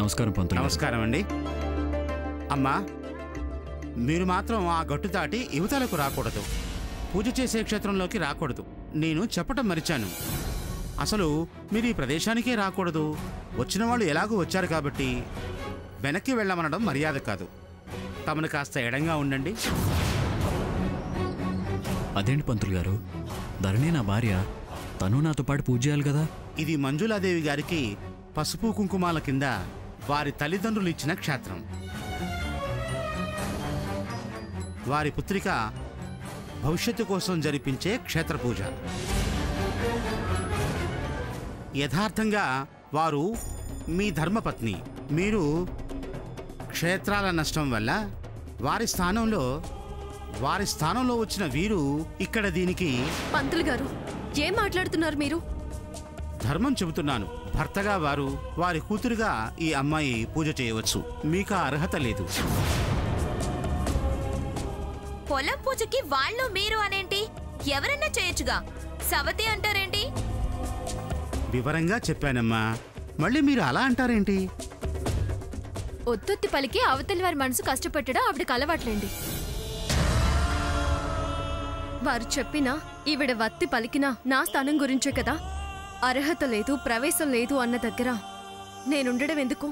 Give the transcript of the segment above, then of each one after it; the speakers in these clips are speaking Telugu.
నమస్కారం పంతులు. నమస్కారం అండి. అమ్మా, మీరు మాత్రం ఆ గట్టు దాటి యువతలకు రాకూడదు, పూజ చేసే క్షేత్రంలోకి రాకూడదు. నేను చెప్పటం మరిచాను. అసలు మీరు ఈ ప్రదేశానికే రాకూడదు. వచ్చిన వాళ్ళు ఎలాగూ వచ్చారు కాబట్టి వెనక్కి వెళ్ళమనడం మర్యాద కాదు. తమను కాస్త ఎడంగా ఉండండి. అదేంటి పంతులు గారు, ధరణి నా భార్య, తను నాతో పాటు పూజ చేయాలి కదా. ఇది మంజులాదేవి గారికి పసుపు కుంకుమాల కింద వారి తల్లిదండ్రులు ఇచ్చిన క్షేత్రం. వారి పుత్రిక భవిష్యత్తు కోసం జరిపించే క్షేత్ర పూజ. యథార్థంగా వారు మీ ధర్మపత్ని. మీరు క్షేత్రాల నష్టం వల్ల వారి స్థానంలో వచ్చిన వీరు ఇక్కడ దీనికి. పంతులు గారు, ఏం మాట్లాడుతున్నారు మీరు? ధర్మం చెబుతున్నాను. భర్తగా వారు, వారి కూతురుగా ఈ అమ్మాయి పూజ చేయవచ్చు. మీకు అర్హత లేదు. పొలం పూజకి వాళ్ళు మీరు అనేంటి? ఎవరన్నా చేయొచ్చుగా, సవతి అంటారేంటి? వివరంగా చెప్పానమ్మా, మళ్ళీ మీరు అలా అంటారేంటి? ఒత్తొత్తి పలికి అవతలి వారి మనసు కష్టపెట్టడం ఆవిడకి అలవాట్లేండి. వారు చెప్పినా ఈవిడ వత్తి పలికినా నా స్థానం గురించే కదా. అర్హత లేదు, ప్రవేశం లేదు అన్న దగ్గర నేనుండడం ఎందుకు?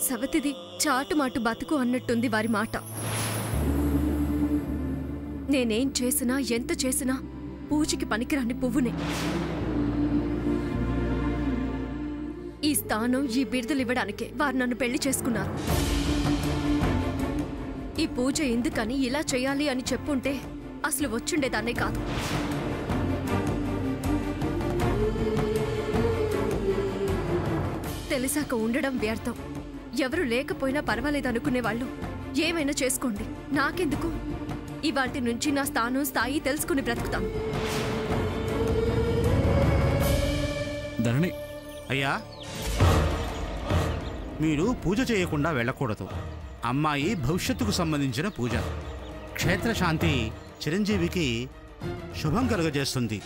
సవతిది చాటుమాటు బతుకు అన్నట్టుంది వారి మాట. నేనేం చేసినా, ఎంత చేసినా పూజకి పనికిరాని పువ్వునే. ఈ స్థానం, ఈ బిరుదులివ్వడానికే వారు నన్ను పెళ్లి చేసుకున్నారు. ఈ పూజ ఎందుకని ఇలా చేయాలి అని చెప్పుంటే అసలు వచ్చుండేదాన్నే కాదు. తెలిసాక ఉండడం వ్యర్థం. ఎవరు లేకపోయినా పర్వాలేదనుకునేవాళ్ళు ఏమైనా చేసుకోండి, నాకెందుకు? ఇవాటి నుంచి నా స్థానం, స్థాయి తెలుసుకుని బ్రతుకుతాం. ధరణి అయ్యా, మీరు పూజ చేయకుండా వెళ్ళకూడదు. అమ్మాయి భవిష్యత్తుకు సంబంధించిన పూజ. క్షేత్రశాంతి చిరంజీవికి శుభం కలుగజేస్తుంది.